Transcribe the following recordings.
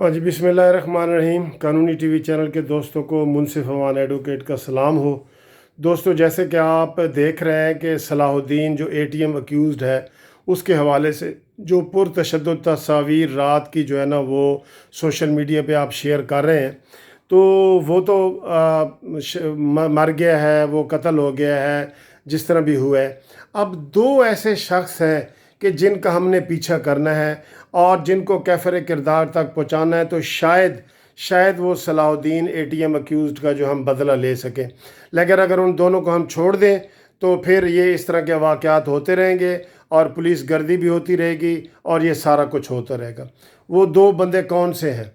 हाँ जी, बिस्मिल्लाहिर्रहमानिर्रहीम। कानूनी टीवी चैनल के दोस्तों को मुनसिफ अमान एडवोकेट का सलाम हो। दोस्तों, जैसे कि आप देख रहे हैं कि सलाहुद्दीन जो एटीएम अक्यूज़ड है, उसके हवाले से जो पुरतशद्दुद तस्वीर रात की जो है ना वो सोशल मीडिया पे आप शेयर कर रहे हैं, तो वो तो मर गया है, वो कत्ल हो गया है, जिस तरह भी हुआ है। अब दो ऐसे शख्स हैं कि जिनका हमने पीछा करना है और जिनको कैफर किरदार तक पहुंचाना है, तो शायद वो सलाहुद्दीन एटीएम अक्यूज़ड का जो हम बदला ले सकें। लेकिन अगर उन दोनों को हम छोड़ दें तो फिर ये इस तरह के वाक़यात होते रहेंगे और पुलिस गर्दी भी होती रहेगी और ये सारा कुछ होता रहेगा। वो दो बंदे कौन से हैं?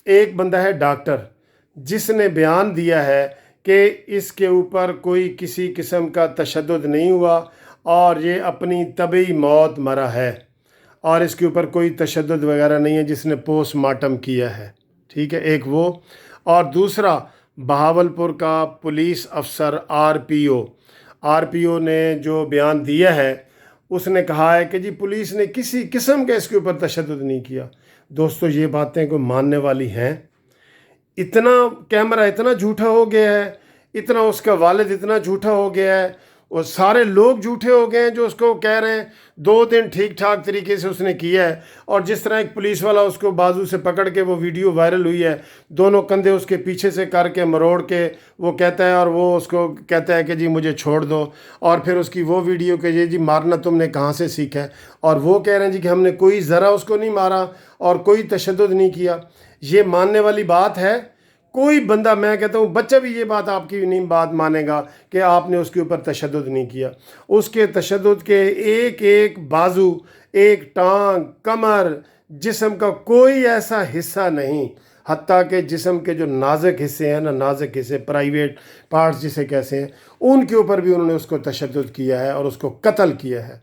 एक बंदा है डॉक्टर, जिसने बयान दिया है कि इसके ऊपर कोई किसी किस्म का तशद्दुद नहीं हुआ और ये अपनी तबी मौत मरा है और इसके ऊपर कोई तशद्दुद वगैरह नहीं है, जिसने पोस्टमार्टम किया है। ठीक है, एक वो। और दूसरा बहावलपुर का पुलिस अफसर आरपीओ ने जो बयान दिया है, उसने कहा है कि जी पुलिस ने किसी किस्म का इसके ऊपर तशद्दुद नहीं किया। दोस्तों, ये बातें को मानने वाली हैं? इतना कैमरा इतना झूठा हो गया है, इतना उसका वालिद इतना झूठा हो गया है, और सारे लोग झूठे हो गए हैं जो उसको कह रहे हैं 2 दिन ठीक ठाक तरीके से उसने किया है। और जिस तरह एक पुलिस वाला उसको बाजू से पकड़ के, वो वीडियो वायरल हुई है, दोनों कंधे उसके पीछे से करके मरोड़ के वो कहता है, और वो उसको कहता है कि जी मुझे छोड़ दो। और फिर उसकी वो वीडियो कि ये जी मारना तुमने कहाँ से सीखा है, और वो कह रहे हैं जी कि हमने कोई ज़रा उसको नहीं मारा और कोई तशद्दुद नहीं किया। ये मानने वाली बात है? कोई बंदा, मैं कहता हूँ बच्चा भी ये बात आपकी नहीं बात मानेगा कि आपने उसके ऊपर तशद्दुद नहीं किया। उसके तशद्दुद के एक एक बाजू, एक टांग, कमर, जिस्म का कोई ऐसा हिस्सा नहीं, हत्ता के जिस्म के जो नाजुक हिस्से हैं ना, नाजुक हिस्से, प्राइवेट पार्ट्स जिसे कहते हैं, उनके ऊपर भी उन्होंने उसको तशद्दुद किया है और उसको कत्ल किया है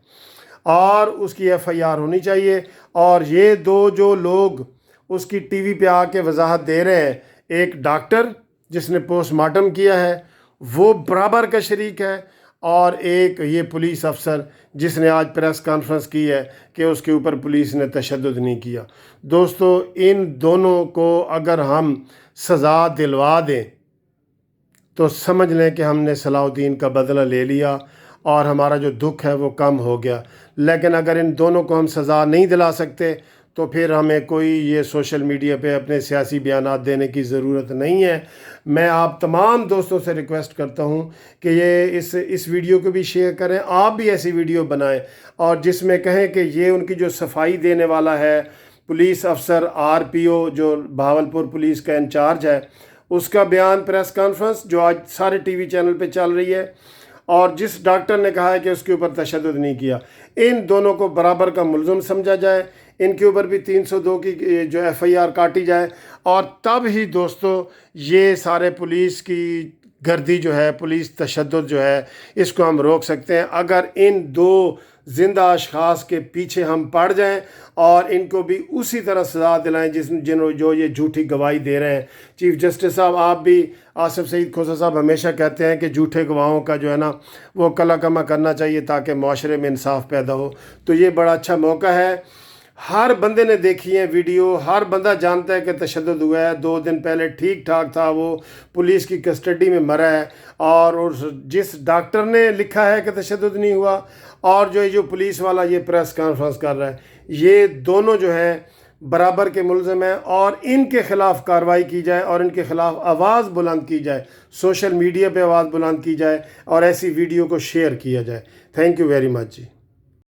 और उसकी एफआईआर होनी चाहिए। और ये दो जो लोग उसकी टीवी पे आके वजाहत दे रहे हैं, एक डॉक्टर जिसने पोस्टमार्टम किया है वो बराबर का शरीक है, और एक ये पुलिस अफसर जिसने आज प्रेस कॉन्फ्रेंस की है कि उसके ऊपर पुलिस ने तशद्दुद नहीं किया। दोस्तों, इन दोनों को अगर हम सज़ा दिलवा दें तो समझ लें कि हमने सलाहुद्दीन का बदला ले लिया और हमारा जो दुख है वो कम हो गया। लेकिन अगर इन दोनों को हम सज़ा नहीं दिला सकते तो फिर हमें कोई ये सोशल मीडिया पे अपने सियासी बयानात देने की ज़रूरत नहीं है। मैं आप तमाम दोस्तों से रिक्वेस्ट करता हूँ कि ये इस वीडियो को भी शेयर करें, आप भी ऐसी वीडियो बनाएं और जिसमें कहें कि ये उनकी जो सफाई देने वाला है पुलिस अफसर आरपीओ जो बहावलपुर पुलिस का इंचार्ज है, उसका बयान, प्रेस कॉन्फ्रेंस जो आज सारे टीवी चैनल पे चल रही है, और जिस डॉक्टर ने कहा है कि उसके ऊपर तशद्दुद नहीं किया, इन दोनों को बराबर का मुलज़िम समझा जाए। इनके ऊपर भी 302 की जो एफआईआर काटी जाए, और तब ही दोस्तों ये सारे पुलिस की गर्दी जो है, पुलिस तशद्दुद जो है, इसको हम रोक सकते हैं अगर इन दो ज़िंदा अशख़ास के पीछे हम पड़ जाएं और इनको भी उसी तरह सज़ा दिलाएं जो ये झूठी गवाही दे रहे हैं। चीफ़ जस्टिस साहब, आप भी, आसिफ सईद खोसा साहब हमेशा कहते हैं कि झूठे गवाहों का जो है ना वो कला कमा करना चाहिए ताकि माशरे में इंसाफ पैदा हो। तो ये बड़ा अच्छा मौका है। हर बंदे ने देखी है वीडियो, हर बंदा जानता है कि तशद्दुद हुआ है। 2 दिन पहले ठीक ठाक था, वो पुलिस की कस्टडी में मरा है, और जिस डॉक्टर ने लिखा है कि तशद्दुद नहीं हुआ, और जो पुलिस वाला ये प्रेस कॉन्फ्रेंस कर रहा है, ये दोनों जो है बराबर के मुलज़िम हैं, और इनके ख़िलाफ़ कार्रवाई की जाए और इनके ख़िलाफ़ आवाज़ बुलंद की जाए, सोशल मीडिया पे आवाज़ बुलंद की जाए और ऐसी वीडियो को शेयर किया जाए। Thank you very much ji.